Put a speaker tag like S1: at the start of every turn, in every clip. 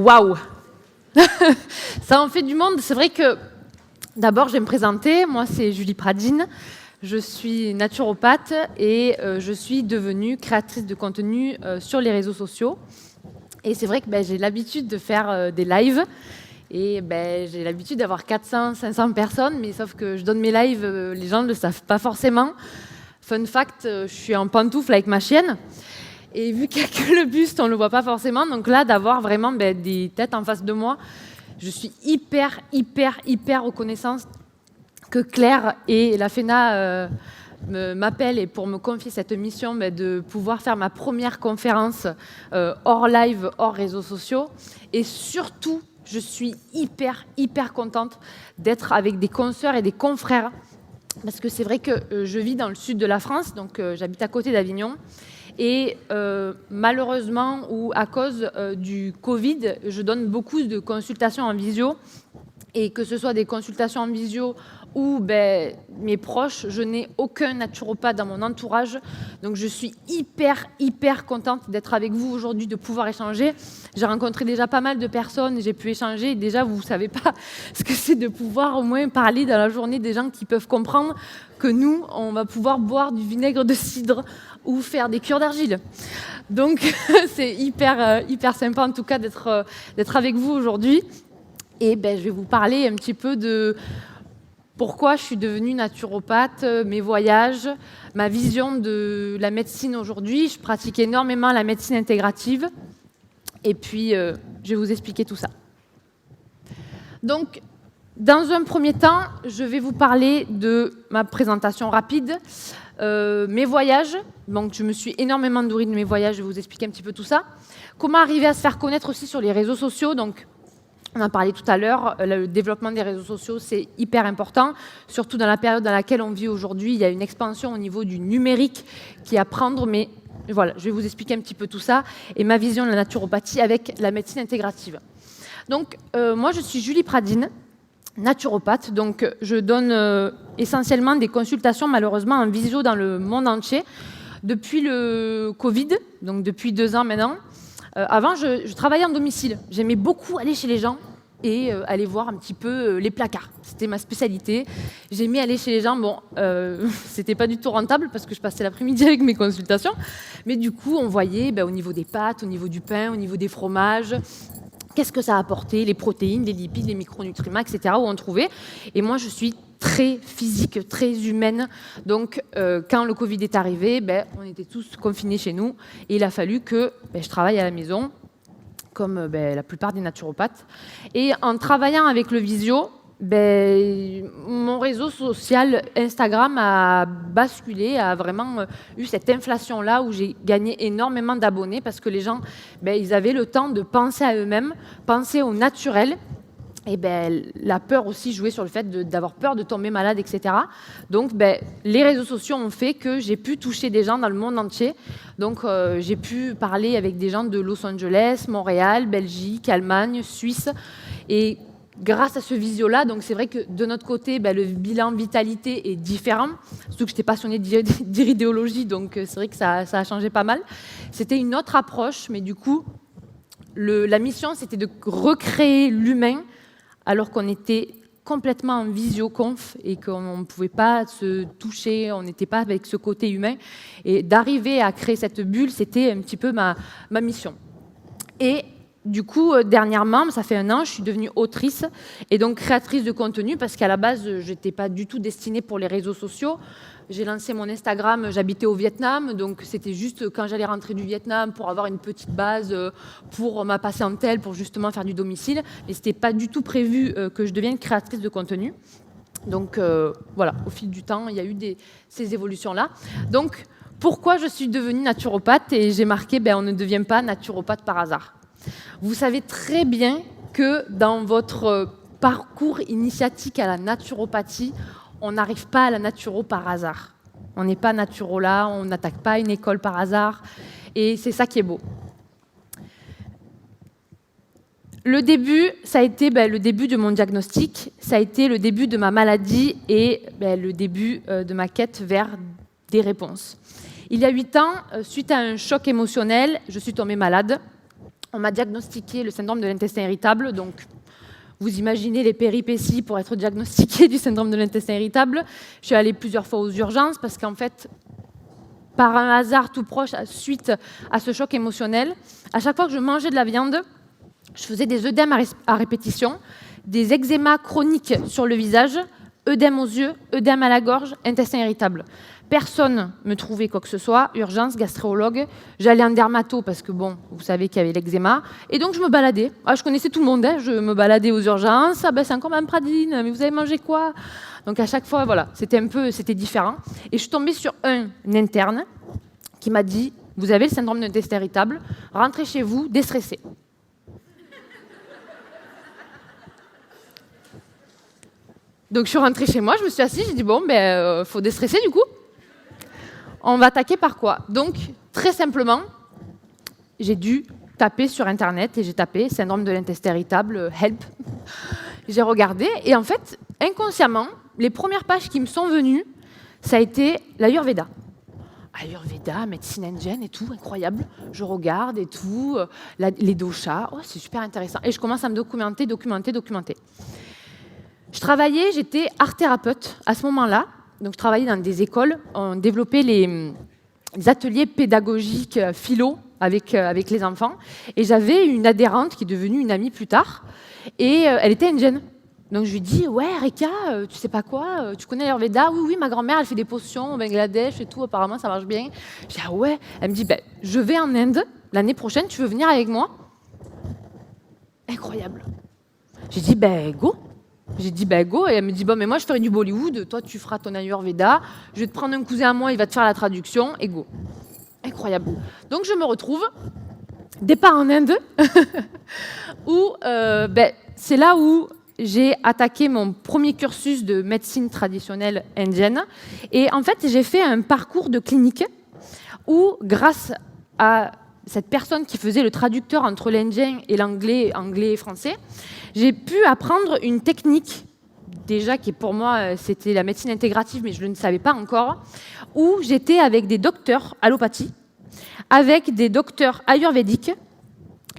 S1: Waouh. Ça en fait du monde. C'est vrai que, d'abord, je vais me présenter. Moi, c'est Julie Pradine. Je suis naturopathe et je suis devenue créatrice de contenu sur les réseaux sociaux. Et c'est vrai que j'ai l'habitude de faire des lives. Et j'ai l'habitude d'avoir 400, 500 personnes, mais sauf que je donne mes lives, les gens ne le savent pas forcément. Fun fact, je suis en pantoufle avec ma chienne. Et vu qu'il n'y a que le buste, on ne le voit pas forcément. Donc là, d'avoir vraiment des têtes en face de moi, je suis hyper reconnaissante que Claire et la FENA m'appellent et pour me confier cette mission de pouvoir faire ma première conférence hors live, hors réseaux sociaux. Et surtout, je suis hyper contente d'être avec des consoeurs et des confrères. Parce que c'est vrai que je vis dans le sud de la France, donc j'habite à côté d'Avignon. Et malheureusement, ou à cause du Covid, je donne beaucoup de consultations en visio. Et que ce soit des consultations en visio ou mes proches, je n'ai aucun naturopathe dans mon entourage. Donc je suis hyper contente d'être avec vous aujourd'hui, de pouvoir échanger. J'ai rencontré déjà pas mal de personnes, j'ai pu échanger. Et déjà, vous ne savez pas ce que c'est de pouvoir au moins parler dans la journée des gens qui peuvent comprendre que nous, on va pouvoir boire du vinaigre de cidre ou faire des cures d'argile. Donc c'est hyper sympa en tout cas d'être avec vous aujourd'hui. Et je vais vous parler un petit peu de pourquoi je suis devenue naturopathe, mes voyages, ma vision de la médecine aujourd'hui. Je pratique énormément la médecine intégrative. Et puis, je vais vous expliquer tout ça. Donc, dans un premier temps, je vais vous parler de ma présentation rapide, mes voyages. Donc, je me suis énormément nourrie de mes voyages. Je vais vous expliquer un petit peu tout ça. Comment arriver à se faire connaître aussi sur les réseaux sociaux. Donc, on en parlait tout à l'heure, le développement des réseaux sociaux, c'est hyper important, surtout dans la période dans laquelle on vit aujourd'hui. Il y a une expansion au niveau du numérique qui est à prendre, mais voilà, je vais vous expliquer un petit peu tout ça et ma vision de la naturopathie avec la médecine intégrative. Donc, moi, je suis Julie Pradine, naturopathe. Donc, je donne essentiellement des consultations, malheureusement, en visio dans le monde entier depuis le Covid, donc depuis 2 ans maintenant. Avant, je travaillais en domicile. J'aimais beaucoup aller chez les gens et aller voir un petit peu les placards. C'était ma spécialité. J'aimais aller chez les gens. Bon, c'était pas du tout rentable parce que je passais l'après-midi avec mes consultations. Mais du coup, on voyait au niveau des pâtes, au niveau du pain, au niveau des fromages, qu'est-ce que ça apportait, les protéines, les lipides, les micronutriments, etc., où on trouvait. Et moi, je suis très physique, très humaine. Donc, quand le Covid est arrivé, on était tous confinés chez nous. Et il a fallu que je travaille à la maison, comme la plupart des naturopathes. Et en travaillant avec le visio, mon réseau social Instagram a basculé, a vraiment eu cette inflation-là où j'ai gagné énormément d'abonnés parce que les gens, ils avaient le temps de penser à eux-mêmes, penser au naturel. Et la peur aussi jouait sur le fait d'avoir peur de tomber malade, etc. Donc, les réseaux sociaux ont fait que j'ai pu toucher des gens dans le monde entier. Donc, j'ai pu parler avec des gens de Los Angeles, Montréal, Belgique, Allemagne, Suisse. Et grâce à ce visio-là, donc c'est vrai que de notre côté, le bilan vitalité est différent. Surtout que j'étais passionnée d'idéologie, donc c'est vrai que ça a changé pas mal. C'était une autre approche, mais du coup, la mission, c'était de recréer l'humain alors qu'on était complètement en visioconf et qu'on ne pouvait pas se toucher, on n'était pas avec ce côté humain. Et d'arriver à créer cette bulle, c'était un petit peu ma mission. Et du coup, dernièrement, ça fait 1 an, je suis devenue autrice et donc créatrice de contenu parce qu'à la base, je n'étais pas du tout destinée pour les réseaux sociaux. J'ai lancé mon Instagram, j'habitais au Vietnam, donc c'était juste quand j'allais rentrer du Vietnam pour avoir une petite base pour ma patientèle, pour justement faire du domicile. Mais ce n'était pas du tout prévu que je devienne créatrice de contenu. Donc voilà, au fil du temps, il y a eu ces évolutions-là. Donc pourquoi je suis devenue naturopathe? Et j'ai marqué, on ne devient pas naturopathe par hasard. Vous savez très bien que dans votre parcours initiatique à la naturopathie, on n'arrive pas à la naturo par hasard. On n'est pas naturola, on n'attaque pas une école par hasard. Et c'est ça qui est beau. Le début, ça a été le début de mon diagnostic, ça a été le début de ma maladie et le début de ma quête vers des réponses. Il y a 8 ans, suite à un choc émotionnel, je suis tombée malade. On m'a diagnostiqué le syndrome de l'intestin irritable, donc vous imaginez les péripéties pour être diagnostiqué du syndrome de l'intestin irritable. Je suis allée plusieurs fois aux urgences parce qu'en fait, par un hasard tout proche, suite à ce choc émotionnel, à chaque fois que je mangeais de la viande, je faisais des œdèmes à répétition, des eczémas chroniques sur le visage, œdème aux yeux, œdème à la gorge, intestin irritable. Personne ne me trouvait quoi que ce soit, urgence, gastréologue. J'allais en dermato parce que, bon, vous savez qu'il y avait l'eczéma. Et donc, je me baladais. Ah, je connaissais tout le monde, hein. Je me baladais aux urgences. Ah ben, c'est encore Mme Pradine, mais vous avez mangé quoi? Donc, à chaque fois, voilà, c'était différent. Et je suis tombée sur un interne qui m'a dit, vous avez le syndrome de l'intestin irritable, rentrez chez vous, déstressé. Donc, je suis rentrée chez moi, je me suis assise, j'ai dit, bon, ben, faut déstresser du coup. On va attaquer par quoi? Donc, très simplement, j'ai dû taper sur Internet et j'ai tapé syndrome de l'intestin irritable, help. J'ai regardé et en fait, inconsciemment, les premières pages qui me sont venues, ça a été l'Ayurveda. Ayurveda, médecine indienne et tout, incroyable. Je regarde et tout, les doshas, oh, c'est super intéressant. Et je commence à me documenter. Je travaillais, j'étais art thérapeute à ce moment-là. Donc, je travaillais dans des écoles, on développait les ateliers pédagogiques philo avec les enfants. Et j'avais une adhérente qui est devenue une amie plus tard. Et elle était indienne. Donc, je lui dis, ouais, Rika, tu sais pas quoi, tu connais l'Ayurveda? Oui, ma grand-mère, elle fait des potions au Bangladesh et tout, apparemment, ça marche bien. Je dis, ah ouais. Elle me dit, ben, je vais en Inde l'année prochaine, tu veux venir avec moi? Incroyable. J'ai dit, ben, go. J'ai dit, ben go, et elle me dit, bon, mais moi je ferai du Bollywood, toi tu feras ton Ayurveda, je vais te prendre un cousin à moi, il va te faire la traduction, et go. Incroyable. Donc je me retrouve, départ en Inde, où c'est là où j'ai attaqué mon premier cursus de médecine traditionnelle indienne, et en fait j'ai fait un parcours de clinique où, grâce à cette personne qui faisait le traducteur entre l'indien et l'anglais, anglais et français, j'ai pu apprendre une technique, déjà qui pour moi c'était la médecine intégrative, mais je ne le savais pas encore, où j'étais avec des docteurs allopathie, avec des docteurs ayurvédiques,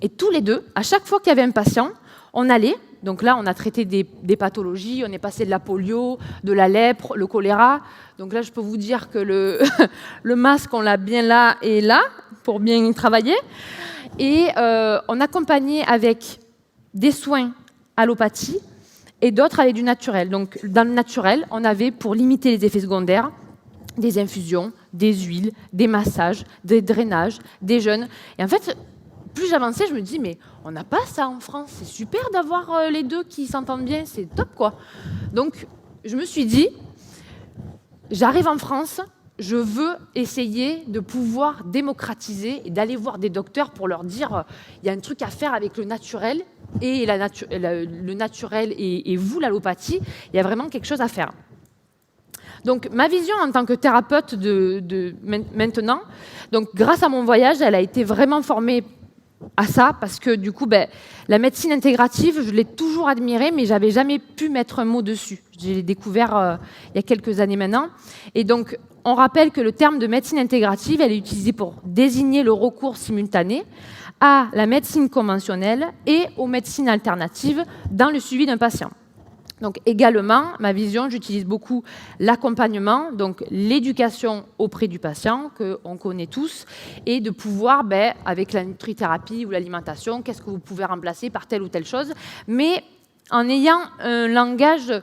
S1: et tous les deux, à chaque fois qu'il y avait un patient, on allait, donc là on a traité des pathologies, on est passé de la polio, de la lèpre, le choléra, donc là je peux vous dire que le masque on l'a bien là et là, pour bien travailler, et on accompagnait avec des soins allopathie et d'autres avec du naturel. Donc, dans le naturel, on avait, pour limiter les effets secondaires, des infusions, des huiles, des massages, des drainages, des jeûnes. Et en fait, plus j'avançais, je me dis, mais on n'a pas ça en France. C'est super d'avoir les deux qui s'entendent bien. C'est top, quoi. Donc, je me suis dit, j'arrive en France, je veux essayer de pouvoir démocratiser et d'aller voir des docteurs pour leur dire il y a un truc à faire avec le naturel et le naturel et vous, l'allopathie, il y a vraiment quelque chose à faire. Donc, ma vision en tant que thérapeute maintenant, donc, grâce à mon voyage, elle a été vraiment formée à ça, parce que du coup, la médecine intégrative, je l'ai toujours admirée, mais j'avais jamais pu mettre un mot dessus. Je l'ai découvert il y a quelques années maintenant. Et donc, on rappelle que le terme de médecine intégrative, elle est utilisée pour désigner le recours simultané à la médecine conventionnelle et aux médecines alternatives dans le suivi d'un patient. Donc également, ma vision, j'utilise beaucoup l'accompagnement, donc l'éducation auprès du patient, qu'on connaît tous, et de pouvoir, avec la nutrithérapie ou l'alimentation, qu'est-ce que vous pouvez remplacer par telle ou telle chose, mais en ayant un langage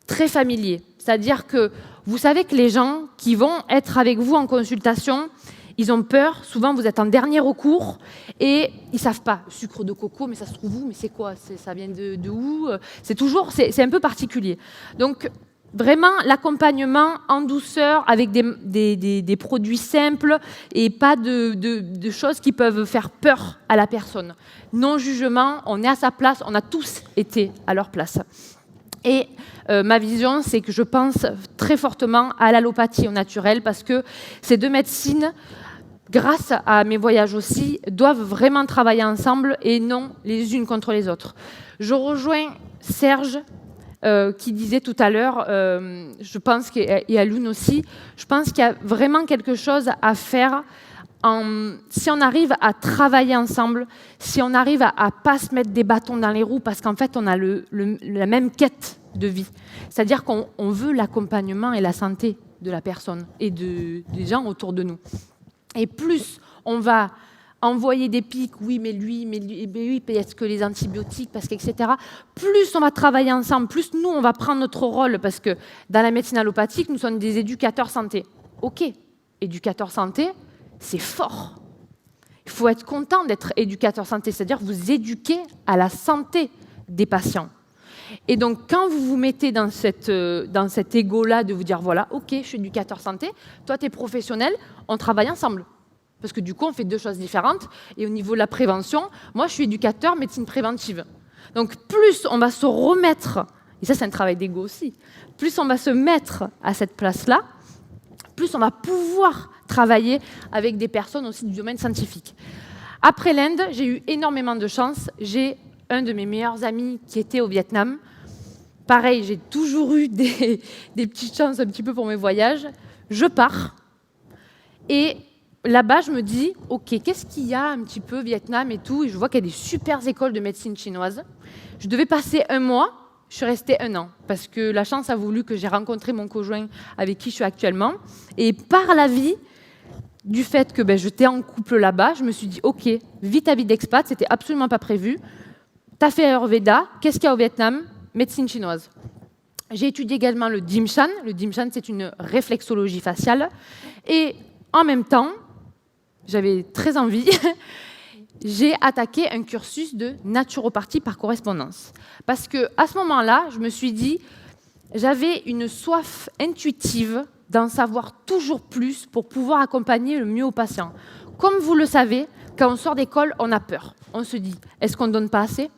S1: très familier. C'est-à-dire que vous savez que les gens qui vont être avec vous en consultation, ils ont peur, souvent vous êtes en dernier recours et ils ne savent pas. Sucre de coco, mais ça se trouve où? Mais c'est quoi? Ça vient de où? C'est un peu particulier. Donc vraiment l'accompagnement en douceur avec des produits simples et pas de choses qui peuvent faire peur à la personne. Non-jugement, on est à sa place, on a tous été à leur place. Et ma vision, c'est que je pense très fortement à l'allopathie au naturel parce que ces deux médecines, grâce à mes voyages aussi, doivent vraiment travailler ensemble et non les unes contre les autres. Je rejoins Serge qui disait tout à l'heure, je pense, et Aloun aussi, je pense qu'il y a vraiment quelque chose à faire si on arrive à travailler ensemble, si on arrive à ne pas se mettre des bâtons dans les roues, parce qu'en fait, on a la même quête de vie. C'est-à-dire qu'on veut l'accompagnement et la santé de la personne et des gens autour de nous. Et plus on va envoyer des pics, oui, mais lui, est-ce que les antibiotiques, parce que, etc. Plus on va travailler ensemble, plus nous, on va prendre notre rôle, parce que dans la médecine allopathique, nous sommes des éducateurs santé. OK, éducateur santé, c'est fort. Il faut être content d'être éducateur santé, c'est-à-dire vous éduquez à la santé des patients. Et donc, quand vous vous mettez dans cet égo-là de vous dire, voilà, OK, je suis éducateur santé, toi, tu es professionnel, on travaille ensemble. Parce que du coup, on fait deux choses différentes. Et au niveau de la prévention, moi, je suis éducateur médecine préventive. Donc, plus on va se remettre, et ça, c'est un travail d'ego aussi, plus on va se mettre à cette place-là, plus on va pouvoir travailler avec des personnes aussi du domaine scientifique. Après l'Inde, j'ai eu énormément de chance. J'ai un de mes meilleurs amis qui était au Vietnam. Pareil, j'ai toujours eu des petites chances un petit peu pour mes voyages. Je pars. Et là-bas, je me dis, OK, qu'est-ce qu'il y a un petit peu au Vietnam et tout. Et je vois qu'il y a des super écoles de médecine chinoise. Je devais passer 1 mois. Je suis restée 1 an parce que la chance a voulu que j'ai rencontré mon conjoint avec qui je suis actuellement. Et par la vie, du fait que j'étais en couple là-bas, je me suis dit, OK, vis ta vie d'expat, c'était absolument pas prévu. Tu as fait Ayurveda, qu'est-ce qu'il y a au Vietnam? Médecine chinoise. J'ai étudié également le Dim Shan. Le Dim Shan, c'est une réflexologie faciale. Et en même temps, j'avais très envie, j'ai attaqué un cursus de naturopathie par correspondance. Parce qu'à ce moment-là, je me suis dit, j'avais une soif intuitive d'en savoir toujours plus pour pouvoir accompagner le mieux aux patients. Comme vous le savez, quand on sort d'école, on a peur. On se dit, est-ce qu'on ne donne pas assez?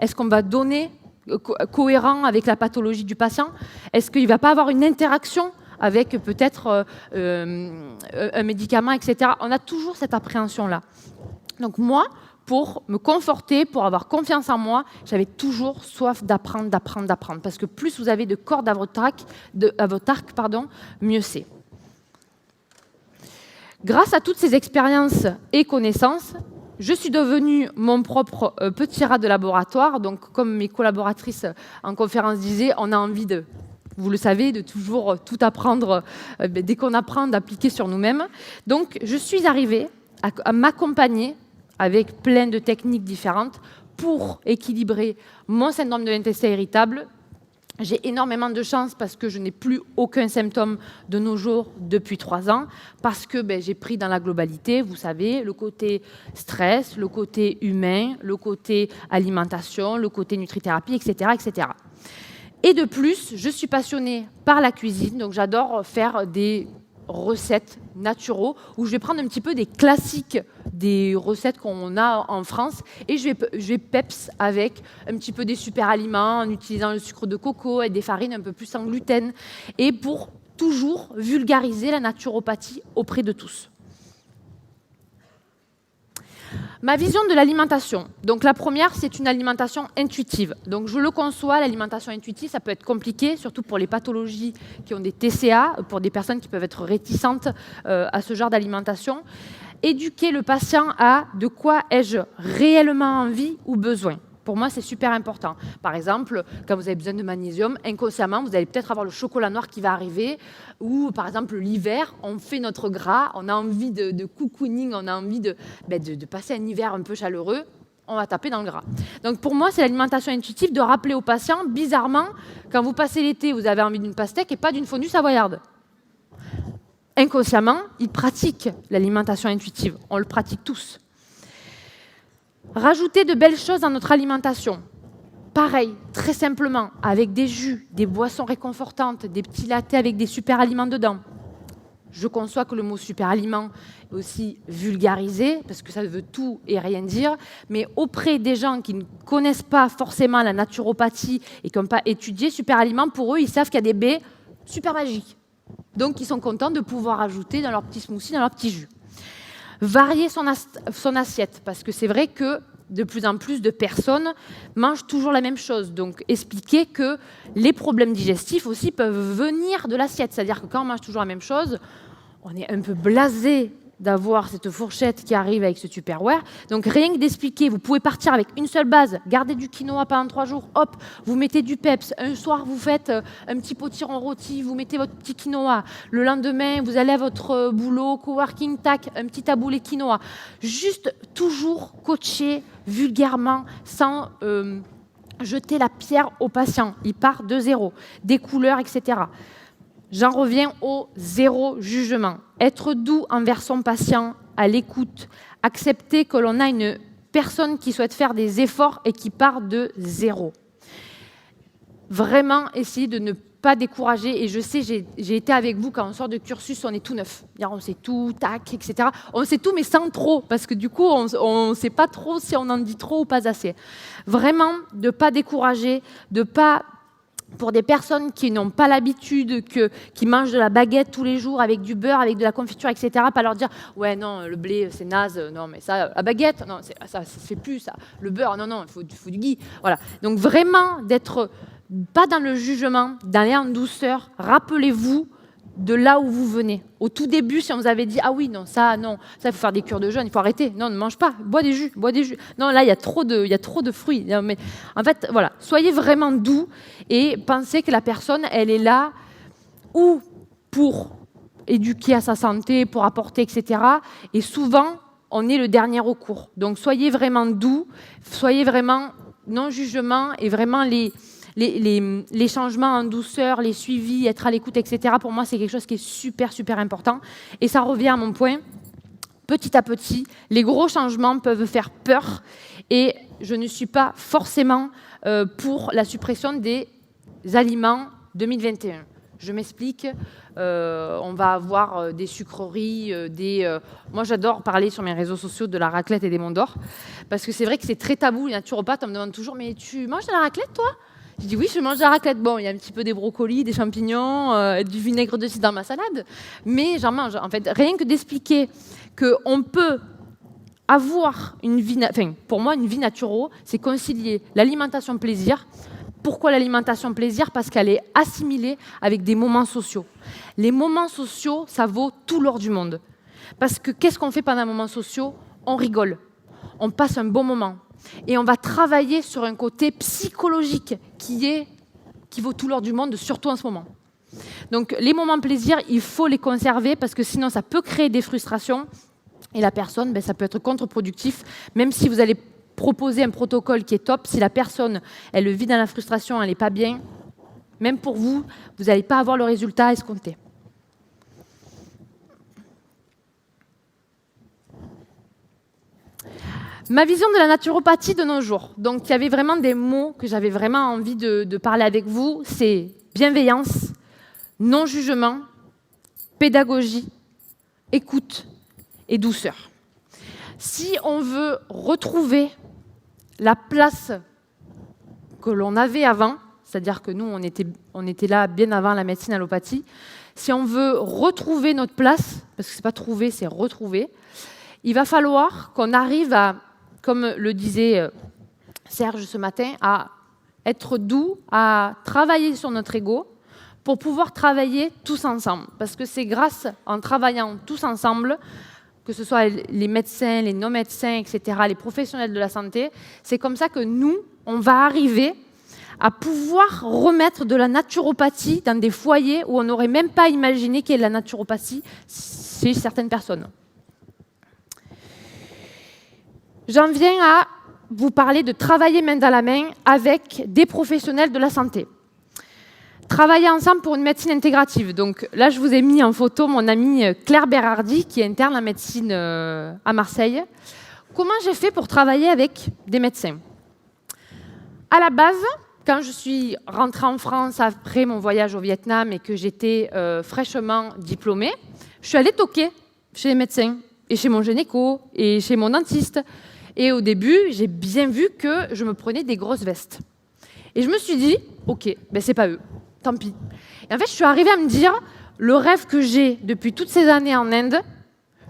S1: Est-ce qu'on va donner cohérent avec la pathologie du patient? Est-ce qu'il ne va pas avoir une interaction avec peut-être un médicament, etc. On a toujours cette appréhension-là. Donc moi, pour me conforter, pour avoir confiance en moi, j'avais toujours soif d'apprendre. Parce que plus vous avez de cordes à votre arc, mieux c'est. Grâce à toutes ces expériences et connaissances, je suis devenue mon propre petit rat de laboratoire. Donc, comme mes collaboratrices en conférence disaient, on a envie de, vous le savez, de toujours tout apprendre, dès qu'on apprend, d'appliquer sur nous-mêmes. Donc, je suis arrivée à m'accompagner avec plein de techniques différentes pour équilibrer mon syndrome de l'intestin irritable. J'ai énormément de chance parce que je n'ai plus aucun symptôme de nos jours depuis 3 ans, parce que j'ai pris dans la globalité, vous savez, le côté stress, le côté humain, le côté alimentation, le côté nutrithérapie, etc., etc. Et de plus, je suis passionnée par la cuisine, donc j'adore faire des recettes naturaux, où je vais prendre un petit peu des classiques des recettes qu'on a en France, et je vais peps avec un petit peu des super aliments, en utilisant le sucre de coco et des farines un peu plus sans gluten, et pour toujours vulgariser la naturopathie auprès de tous. Ma vision de l'alimentation. Donc la première, c'est une alimentation intuitive. Donc je le conçois, l'alimentation intuitive, ça peut être compliqué, surtout pour les pathologies qui ont des TCA, pour des personnes qui peuvent être réticentes à ce genre d'alimentation. Éduquer le patient à de quoi ai-je réellement envie ou besoin. Pour moi, c'est super important. Par exemple, quand vous avez besoin de magnésium, inconsciemment, vous allez peut-être avoir le chocolat noir qui va arriver, ou par exemple, l'hiver, on fait notre gras, on a envie de cocooning, on a envie de passer un hiver un peu chaleureux, on va taper dans le gras. Donc pour moi, c'est l'alimentation intuitive de rappeler aux patients, bizarrement, quand vous passez l'été, vous avez envie d'une pastèque et pas d'une fondue savoyarde. Inconsciemment, ils pratiquent l'alimentation intuitive, on le pratique tous. Rajouter de belles choses dans notre alimentation. Pareil, très simplement, avec des jus, des boissons réconfortantes, des petits lattés avec des super aliments dedans. Je conçois que le mot super aliment est aussi vulgarisé, parce que ça veut tout et rien dire, mais auprès des gens qui ne connaissent pas forcément la naturopathie et qui n'ont pas étudié super aliment, pour eux, ils savent qu'il y a des baies super magiques. Donc, ils sont contents de pouvoir ajouter dans leur petit smoothie, dans leur petit jus. Varier son assiette, parce que c'est vrai que de plus en plus de personnes mangent toujours la même chose. Donc, expliquer que les problèmes digestifs aussi peuvent venir de l'assiette. C'est-à-dire que quand on mange toujours la même chose, on est un peu blasé d'avoir cette fourchette qui arrive avec ce Tupperware. Donc rien que d'expliquer, vous pouvez partir avec une seule base, garder du quinoa pendant 3 jours, hop, vous mettez du peps, un soir vous faites un petit potiron rôti, vous mettez votre petit quinoa, le lendemain vous allez à votre boulot, coworking, tac, un petit taboulé quinoa. Juste toujours coacher vulgairement, sans jeter la pierre au patient. Il part de zéro, des couleurs, etc. J'en reviens au zéro jugement. Être doux envers son patient, à l'écoute, accepter que l'on a une personne qui souhaite faire des efforts et qui part de zéro. Vraiment essayer de ne pas décourager. Et je sais, j'ai été avec vous quand on sort de cursus, on est tout neuf. On sait tout, tac, etc. On sait tout, mais sans trop, parce que du coup, on ne sait pas trop si on en dit trop ou pas assez. Vraiment, de ne pas décourager, de pas... Pour des personnes qui n'ont pas l'habitude, qui mangent de la baguette tous les jours avec du beurre, avec de la confiture, etc., pas leur dire « Ouais, non, le blé, c'est naze. Non, mais ça, la baguette, non, ça se fait plus, ça. Le beurre, non, non, il faut du ghee. » Voilà. Donc vraiment, d'être pas dans le jugement, d'aller en douceur. Rappelez-vous de là où vous venez. Au tout début, si on vous avait dit « Ah oui, non, ça, il faut faire des cures de jeûne, il faut arrêter. Non, ne mange pas, bois des jus. Non, là, il y a trop de fruits. » Non, mais en fait, voilà, soyez vraiment doux et pensez que la personne, elle est là ou pour éduquer à sa santé, pour apporter, etc. Et souvent, on est le dernier recours. Donc, soyez vraiment doux, soyez vraiment non-jugement et vraiment les changements en douceur, les suivis, être à l'écoute, etc. Pour moi, c'est quelque chose qui est super, super important. Et ça revient à mon point. Petit à petit, les gros changements peuvent faire peur. Et je ne suis pas forcément pour la suppression des aliments 2021. Je m'explique. On va avoir des sucreries, moi, j'adore parler sur mes réseaux sociaux de la raclette et des monts d'or. Parce que c'est vrai que c'est très tabou. Les naturopathes, on me demande toujours « Mais tu manges de la raclette, toi ?» Je dis oui, je mange de la raclette. Bon, il y a un petit peu des brocolis, des champignons, du vinaigre de cidre dans ma salade, mais j'en mange. En fait, rien que d'expliquer qu'on peut avoir une vie... Enfin, pour moi, une vie naturo, c'est concilier l'alimentation plaisir. Pourquoi l'alimentation plaisir? Parce qu'elle est assimilée avec des moments sociaux. Les moments sociaux, ça vaut tout l'or du monde. Parce que qu'est-ce qu'on fait pendant un moment social? On rigole. On passe un bon moment. Et on va travailler sur un côté psychologique qui vaut tout l'or du monde, surtout en ce moment. Donc les moments plaisir, il faut les conserver parce que sinon ça peut créer des frustrations et la personne, ça peut être contre-productif. Même si vous allez proposer un protocole qui est top, si la personne, elle le vit dans la frustration, elle n'est pas bien, même pour vous, vous n'allez pas avoir le résultat escompté. Ma vision de la naturopathie de nos jours. Donc, il y avait vraiment des mots que j'avais vraiment envie de parler avec vous. C'est bienveillance, non-jugement, pédagogie, écoute et douceur. Si on veut retrouver la place que l'on avait avant, c'est-à-dire que nous, on était là bien avant la médecine allopathie, si on veut retrouver notre place, parce que ce n'est pas trouver, c'est retrouver, il va falloir qu'on arrive à, comme le disait Serge ce matin, à être doux, à travailler sur notre ego pour pouvoir travailler tous ensemble. Parce que c'est grâce, en travaillant tous ensemble, que ce soit les médecins, les non-médecins, etc., les professionnels de la santé, c'est comme ça que nous, on va arriver à pouvoir remettre de la naturopathie dans des foyers où on n'aurait même pas imaginé qu'il y ait de la naturopathie chez certaines personnes. J'en viens à vous parler de travailler main dans la main avec des professionnels de la santé. Travailler ensemble pour une médecine intégrative. Donc là, je vous ai mis en photo mon amie Claire Berardi, qui est interne en médecine à Marseille. Comment j'ai fait pour travailler avec des médecins? À la base, quand je suis rentrée en France après mon voyage au Vietnam et que j'étais fraîchement diplômée, je suis allée toquer chez les médecins, et chez mon gynéco, et chez mon dentiste. Et au début, j'ai bien vu que je me prenais des grosses vestes. Et je me suis dit, ok, c'est pas eux. Tant pis. Et en fait, je suis arrivée à me dire, le rêve que j'ai depuis toutes ces années en Inde,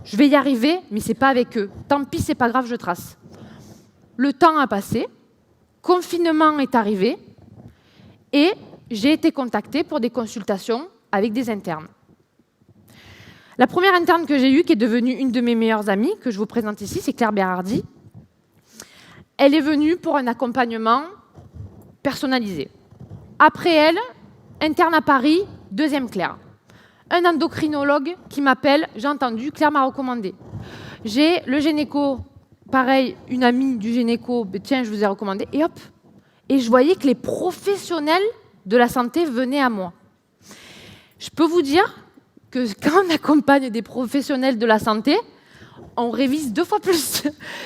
S1: je vais y arriver, mais c'est pas avec eux. Tant pis, c'est pas grave, je trace. Le temps a passé, confinement est arrivé, et j'ai été contactée pour des consultations avec des internes. La première interne que j'ai eue, qui est devenue une de mes meilleures amies, que je vous présente ici, c'est Claire Bérardi. Elle est venue pour un accompagnement personnalisé. Après elle, interne à Paris, deuxième Claire. Un endocrinologue qui m'appelle, j'ai entendu, Claire m'a recommandé. J'ai le gynéco, pareil, une amie du gynéco, tiens, je vous ai recommandé, et hop. Et je voyais que les professionnels de la santé venaient à moi. Je peux vous dire que quand on accompagne des professionnels de la santé, on révise 2 fois plus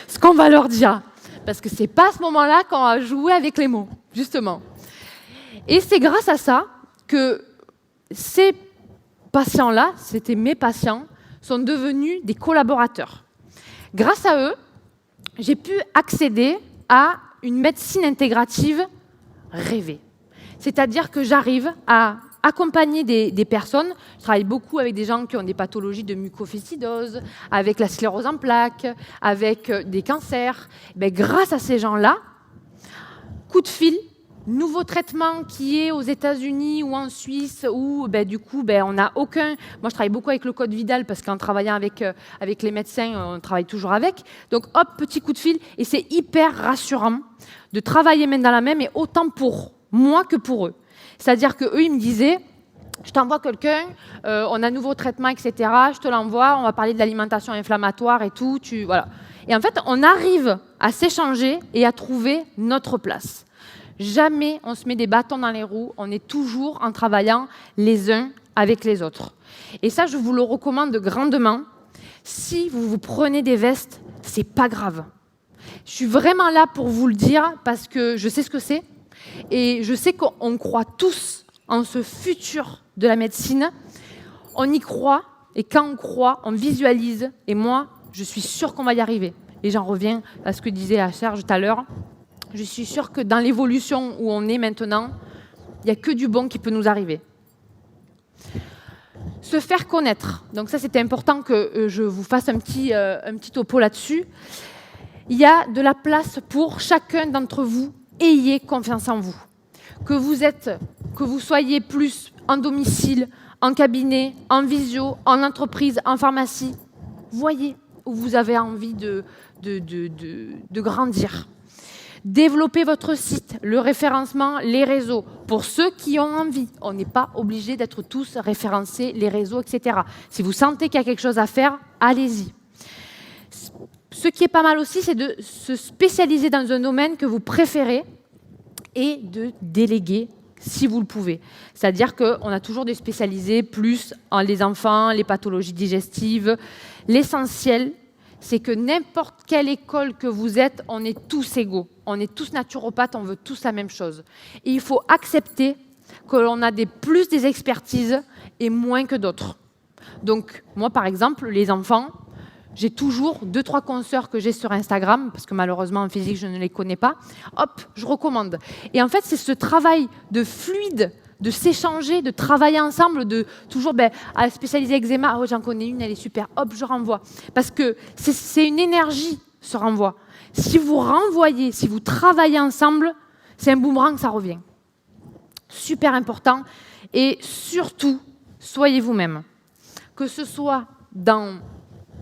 S1: ce qu'on va leur dire. Parce que c'est pas à ce moment-là qu'on va jouer avec les mots, justement. Et c'est grâce à ça que ces patients-là, c'était mes patients, sont devenus des collaborateurs. Grâce à eux, j'ai pu accéder à une médecine intégrative rêvée. C'est-à-dire que j'arrive à accompagner des personnes. Je travaille beaucoup avec des gens qui ont des pathologies de mucofiscidose, avec la sclérose en plaques, avec des cancers. Ben, grâce à ces gens-là, coup de fil, nouveau traitement qui est aux États-Unis ou en Suisse, où du coup, on n'a aucun... Moi, je travaille beaucoup avec le code Vidal parce qu'en travaillant avec les médecins, on travaille toujours avec. Donc, hop, petit coup de fil. Et c'est hyper rassurant de travailler main dans la main, mais autant pour moi que pour eux. C'est-à-dire qu'eux, ils me disaient, je t'envoie quelqu'un, on a un nouveau traitement, etc., je te l'envoie, on va parler de l'alimentation inflammatoire et tout. Voilà. Et en fait, on arrive à s'échanger et à trouver notre place. Jamais on se met des bâtons dans les roues, on est toujours en travaillant les uns avec les autres. Et ça, je vous le recommande grandement. Si vous vous prenez des vestes, c'est pas grave. Je suis vraiment là pour vous le dire parce que je sais ce que c'est. Et je sais qu'on croit tous en ce futur de la médecine. On y croit, et quand on croit, on visualise. Et moi, je suis sûre qu'on va y arriver. Et j'en reviens à ce que disait Serge tout à l'heure. Je suis sûre que dans l'évolution où on est maintenant, il n'y a que du bon qui peut nous arriver. Se faire connaître. Donc ça, c'était important que je vous fasse un petit topo là-dessus. Il y a de la place pour chacun d'entre vous. Ayez confiance en vous. Que vous soyez plus en domicile, en cabinet, en visio, en entreprise, en pharmacie, voyez où vous avez envie de grandir. Développez votre site, le référencement, les réseaux. Pour ceux qui ont envie, on n'est pas obligé d'être tous référencés, les réseaux, etc. Si vous sentez qu'il y a quelque chose à faire, allez-y. Ce qui est pas mal aussi, c'est de se spécialiser dans un domaine que vous préférez et de déléguer si vous le pouvez. C'est-à-dire qu'on a toujours des spécialisés, plus les enfants, les pathologies digestives. L'essentiel, c'est que n'importe quelle école que vous êtes, on est tous égaux. On est tous naturopathes, on veut tous la même chose. Et il faut accepter que l'on a plus des expertises et moins que d'autres. Donc, moi, par exemple, les enfants, j'ai toujours 2-3 consoeurs que j'ai sur Instagram, parce que malheureusement, en physique, je ne les connais pas. Hop, je recommande. Et en fait, c'est ce travail de fluide, de s'échanger, de travailler ensemble, de toujours à spécialiser eczéma. Oh, j'en connais une, elle est super. Hop, je renvoie. Parce que c'est une énergie, ce renvoi. Si vous renvoyez, si vous travaillez ensemble, c'est un boomerang, ça revient. Super important. Et surtout, soyez vous-même. Que ce soit dans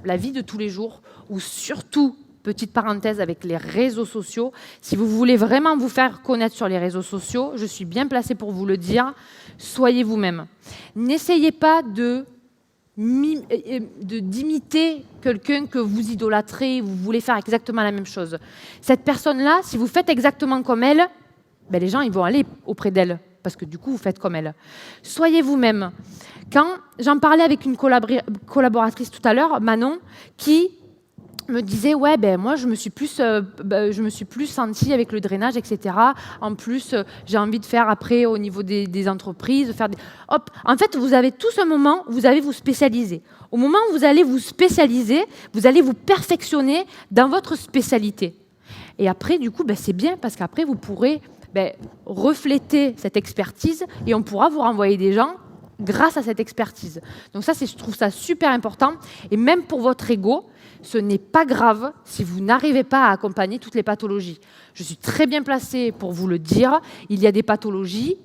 S1: la vie de tous les jours, ou surtout, petite parenthèse avec les réseaux sociaux, si vous voulez vraiment vous faire connaître sur les réseaux sociaux, je suis bien placée pour vous le dire, soyez vous-même. N'essayez pas d'imiter quelqu'un que vous idolâtrez, vous voulez faire exactement la même chose. Cette personne-là, si vous faites exactement comme elle, les gens ils vont aller auprès d'elle, parce que du coup, vous faites comme elle. Soyez vous-même. Quand j'en parlais avec une collaboratrice tout à l'heure, Manon, qui me disait moi je me suis plus sentie avec le drainage, etc. En plus, j'ai envie de faire après au niveau des entreprises, hop. En fait, vous avez tout ce moment où vous allez vous spécialiser. Au moment où vous allez vous spécialiser, vous allez vous perfectionner dans votre spécialité. Et après, du coup, c'est bien parce qu'après vous pourrez refléter cette expertise et on pourra vous renvoyer des gens grâce à cette expertise. Donc ça, je trouve ça super important. Et même pour votre ego, ce n'est pas grave si vous n'arrivez pas à accompagner toutes les pathologies. Je suis très bien placée pour vous le dire. Il y a des pathologies,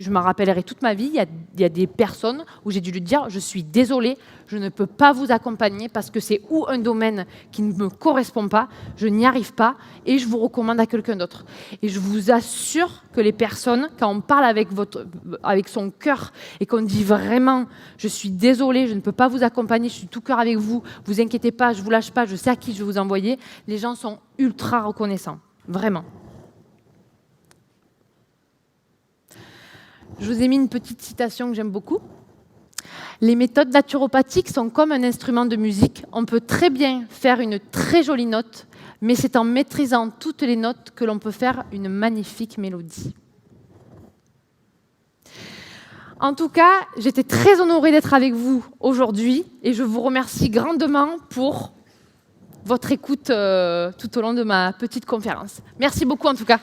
S1: je m'en rappellerai toute ma vie. Il y a des personnes où j'ai dû lui dire, je suis désolée, je ne peux pas vous accompagner parce que c'est ou un domaine qui ne me correspond pas, je n'y arrive pas et je vous recommande à quelqu'un d'autre. Et je vous assure que les personnes, quand on parle avec son cœur et qu'on dit vraiment, je suis désolée, je ne peux pas vous accompagner, je suis tout cœur avec vous, vous inquiétez pas, je vous lâche pas, je sais à qui je vais vous envoyer, les gens sont ultra reconnaissants, vraiment. Je vous ai mis une petite citation que j'aime beaucoup. Les méthodes naturopathiques sont comme un instrument de musique. On peut très bien faire une très jolie note, mais c'est en maîtrisant toutes les notes que l'on peut faire une magnifique mélodie. En tout cas, j'étais très honorée d'être avec vous aujourd'hui et je vous remercie grandement pour votre écoute tout au long de ma petite conférence. Merci beaucoup en tout cas.